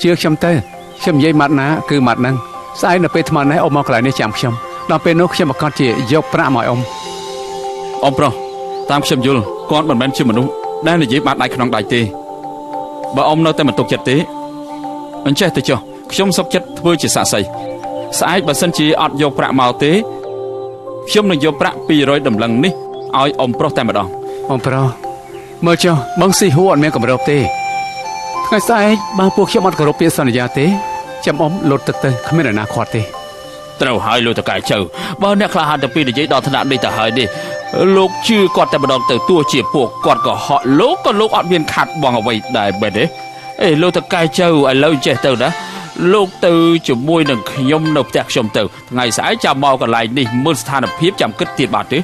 ជឿខ្ញុំទៅខ្ញុំនិយាយម៉ាត់ណាគឺម៉ាត់ហ្នឹងស្អែកនៅពេលថ្មនេះអ៊ំមកកន្លែងនេះចាំខ្ញុំដល់ពេលនោះខ្ញុំប្រកាសជាយកប្រាក់មកឲ្យអ៊ំប្រុសតាមខ្ញុំយល់គាត់មិនមែនជាមនុស្សដែលនិយាយបាត់ដៃក្នុងដៃទេបើអ៊ំនៅតែមិនទុកចិត្តទេអញ្ចេះទៅចុះខ្ញុំសុខចិត្តធ្វើជាសាក្សីស្អែកបើសិនជាអត់យកប្រាក់មកទេខ្ញុំនឹងយកប្រាក់200តម្លឹងនេះឲ្យអ៊ំប្រុសតែម្ដងអ៊ំប្រុសមើលចុះបងស៊ីហួរអត់មានកម្រោបទេថ្ងៃស្អែកបើពួកខ្ញុំអត់គោរពពាក្យសន្យាទេចាំអ៊ំលុតទឹកទៅគ្មានអ្នកណាខាត់ទេត្រូវហើយលោកតកែចៅបើអ្នកខ្លះហាត់ទៅពីនិយាយដល់ថ្នាក់នេះទៅហើយនេះលោកជឿគាត់តែម្ដងទៅទោះជាពួកគាត់ក៏ហក់លោកក៏លោកអត់មានខាត់បងអ្វីដែរបែបទេលោកតកែចៅឥឡូវចេះទៅណាលោកទៅជាមួយនឹងខ្ញុំនៅផ្ទះខ្ញុំទៅថ្ងៃស្អែកចាំមកកន្លែងនេះមើលស្ថានភាពចាំគិតទៀតបាទទេ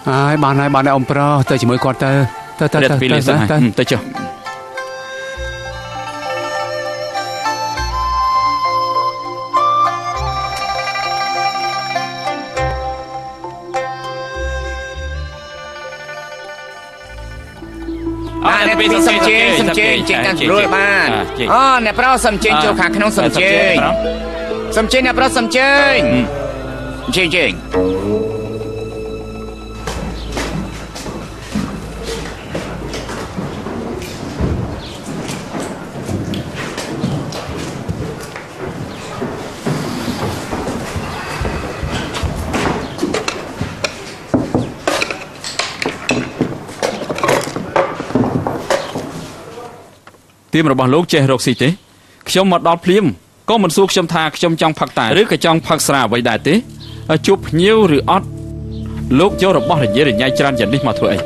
ហើយបានហើយអ៊ំប្រុសទៅជាមួយគាត់ទៅទៅចុះពីសំជេងកាន់ស្រួលបានអ្នកប្រុសសំជេងចូលខាងក្នុងសំជេងអ្នកប្រុសសំជេងទៀមរបស់លោកចេះរកស៊ីទេខ្ញុំមកដល់ភ្លាមក៏មិនសួរខ្ញុំថាខ្ញុំចង់ផឹកតែឬក៏ចង់ផឹកស្រាអ្វីដែរទេជួបភ្ញៀវឬអត់លោកយករបស់រញ៉េរញ៉ៃច្រើនយ៉ាងនេះមកធ្វើអី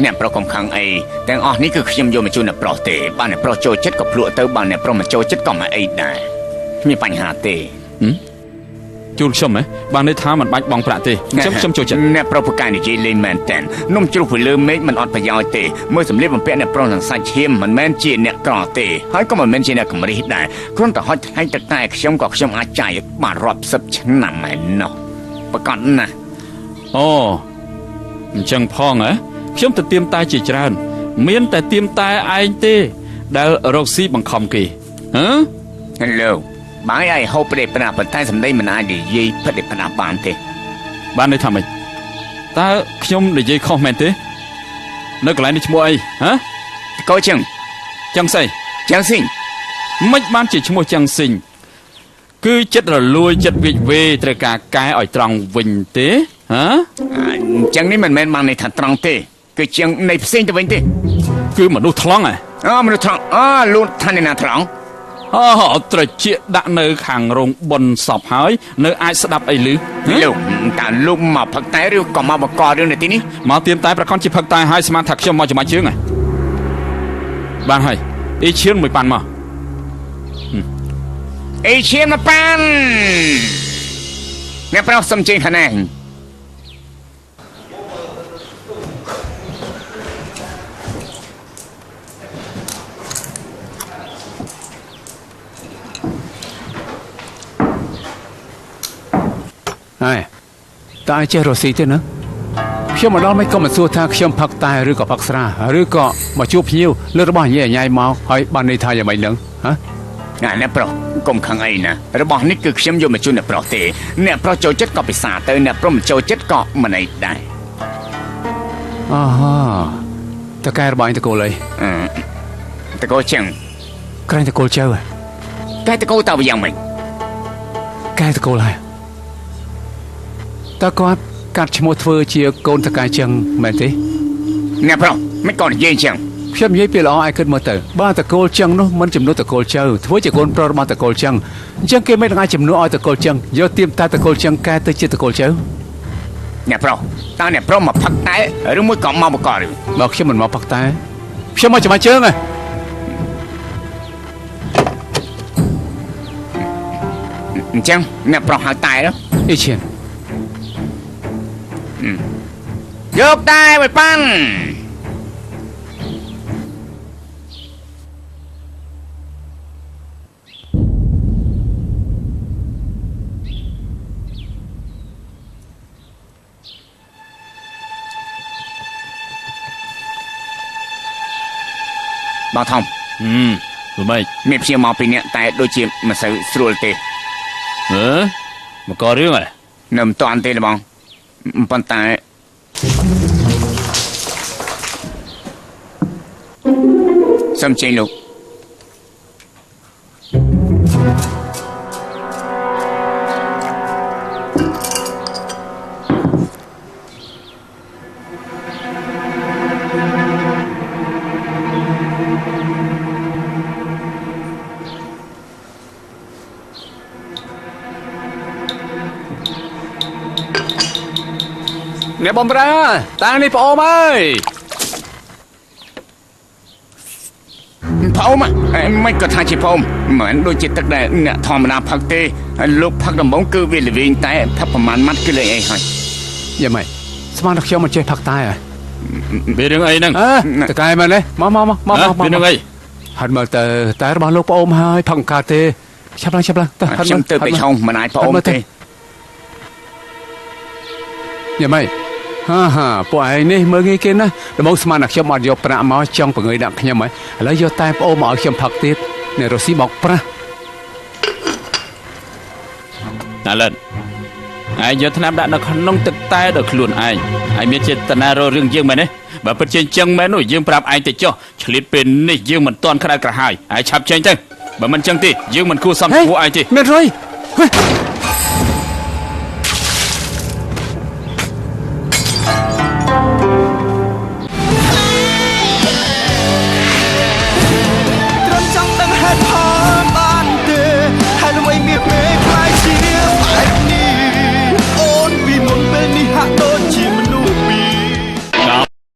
អ្នកប្រុសកុំខឹងអីទាំងអស់នេះគឺខ្ញុំយកមកជូនអ្នកប្រុសទេបើអ្នកប្រុសចូលចិត្តក៏ភ្លក់ទៅបើអ្នកប្រុសមិនចូលចិត្តក៏មិនអីដែរគ្មានបញ្ហាទេជូនខ្ញុំហ៎បានន័យថាមិនបាច់បងប្រាក់ទេខ្ញុំចូលចិត្តអ្នកប្រុសប្រកាសនិយាយលេងមែនតែននំជ្រុះពីលើមេឃមិនអត់ប្រយោជន៍ទេមើលសម្លៀកបំពាក់អ្នកប្រុសនឹងសាច់ឈាមមិនមែនជាអ្នកក្រទេហើយក៏មិនមែនជាអ្នកកម្រិះដែរគ្រាន់តែហុចថ្លៃទឹកតែខ្ញុំក៏ខ្ញុំអាចចាយបានរាប់សិបឆ្នាំហើយណោះប្រកាសណាអូអញ្ចឹងផងហ៎ខ្ញុំទៅទៀមតែជាច្រើនមានតែទៀមតែឯងទេដែលរកស៊ីបង្ខំគេHelloបាយឲ្យហូបប្រេប្រាប៉ុន្តែសម្ដីមិនអាចនិយាយពិតឲ្យប្រាបានទេបានន័យថាម៉េចតើខ្ញុំនិយាយខុសមែនទេនៅកន្លែងនេះឈ្មោះអីកោចឹងស្អីចឹងស៊ីងមិនបានជាឈ្មោះចឹងស៊ីងគឺចិត្តរលួយចិត្តវិវេត្រូវការកែឲ្យត្រង់វិញទេចឹងនេះមិនមែនបានន័យថាត្រង់ទេគឺចឹងនៃផ្សេងទៅវិញទេគឺមនុស្សថ្លង់មនុស្សថ្លង់លូនថាអ្នកណាថ្លង់ត្រជាដាក់នៅខាងរោងបុនសពហើយនៅអាចស្ដាប់អីឮលោកតើលោកមកផឹកតែឬក៏មកបករឿងនៅទីនេះមកទៀមតែប្រកាសជាផឹកតែហើយស្មានថាខ្ញុំមកចំាច់ជើងបានហើយអីឈៀនមួយប៉ាន់មកអីឈៀនមួយប៉ាន់អ្នកប្រុសសំជេងខាងណាហើយតើចេះរស់ស៊ីទេណាខ្ញុំមកដល់មិនក៏មិនសួរថាខ្ញុំផឹកតែឬក៏ផឹកស្រាឬក៏មកជួបភ្ញៀវលើរបស់ញ៉ៃញ៉ៃមកហើយបានន័យថាយ៉ាងម៉េចនឹងអ្នកប្រុសកុំខឹងអីណារបស់នេះគឺខ្ញុំយកមកជូនអ្នកប្រុសទេអ្នកប្រុសចូលចិត្តក៏ពិសាទៅអ្នកប្រុសមិនចូលចិត្តក៏មិនអីដែរតកែរបស់អញតកូលអីតកូលចឹងក្រែងតកូលចៅកែតកូលតើយ៉ាងម៉េចកែតកូលហើយតើគាត់កាត់ឈ្មោះធ្វើជាកូនតកែចឹងមែនទេអ្នកប្រុសមិនក៏និយាយចឹងខ្ញុំនិយាយពីល្អឲ្យគិតមើលទៅបើតកូលចឹងនោះមិនចំនួនតកូលចៅធ្វើជាកូនប្រុសរបស់តកូលចឹងអញ្ចឹងគេមិនអាចចំនួនឲ្យតកូលចឹងយកទៀមតែតកូលចឹងកែទៅជាតកូលចៅអ្នកប្រុសតើអ្នកប្រុសមកផឹកតែឬមួយក៏មកបកឬបើខ្ញុំមិនមកផឹកតែខ្ញុំមកចំាជើងអញ្ចឹងអ្នកប្រុសហៅតែអីឈៀនយកតែមួយប៉ាន់បាទធំ មិន មានព្យាមកពីអ្នកតែដូចជាមិនសូវស្រួលទេ មកក៏រឿងហ៎ នៅមិនតាន់ទេបងប៉ុន្តែសំជិញលោក អ្នកបំរើតាំងនេះប្អូនអើយ ផោមមិនក៏ថាជាផោមមិនដូចជាទឹកដែលអ្នកធម្មតាផឹកទេហើយលោកផឹកដំបងគឺវាល្វីងតែផឹកប្រមាណម៉ាត់គឺលេងអីហើយ យ៉ាម៉េចស្មានតែខ្ញុំមិនចេះផឹកតែហ៎ មានរឿងអីហ្នឹង តកែមែនទេមក មានរឿងអី ហាត់មើលទៅតែរបស់លោកប្អូនហើយផឹកកើតទេឆាប់ឡើងទៅ ខ្ញុំទៅទៅឆុងមិនអាចផោមទេ យ៉ាម៉េចហាពួកឯងនេះមើលងាយគេណាដំបងស្មានតែខ្ញុំអត់យកប្រាក់មកចង់បង្ងើយដាក់ខ្ញុំហ៎ឥឡូវយកតែប្អូនមកឲ្យខ្ញុំផឹកទៀតអ្នករស់ស៊ីបោកប្រាស់ ណាលិនឯងយកថ្នាំដាក់នៅក្នុងទឹកតែដល់ខ្លួនឯងឯងមានចេតនារករឿងយើងមែនទេបើពិតជាអញ្ចឹងមែននោះយើងប្រាប់ឯងទៅចុះឆ្លៀតពេលនេះយើងមិនទាន់ក្តៅក្រហាយឯងឆាប់ចេញទៅបើមិនអញ្ចឹងទេយើងមិនគួរសំឈ្មោះឯងទេ មែនហើយ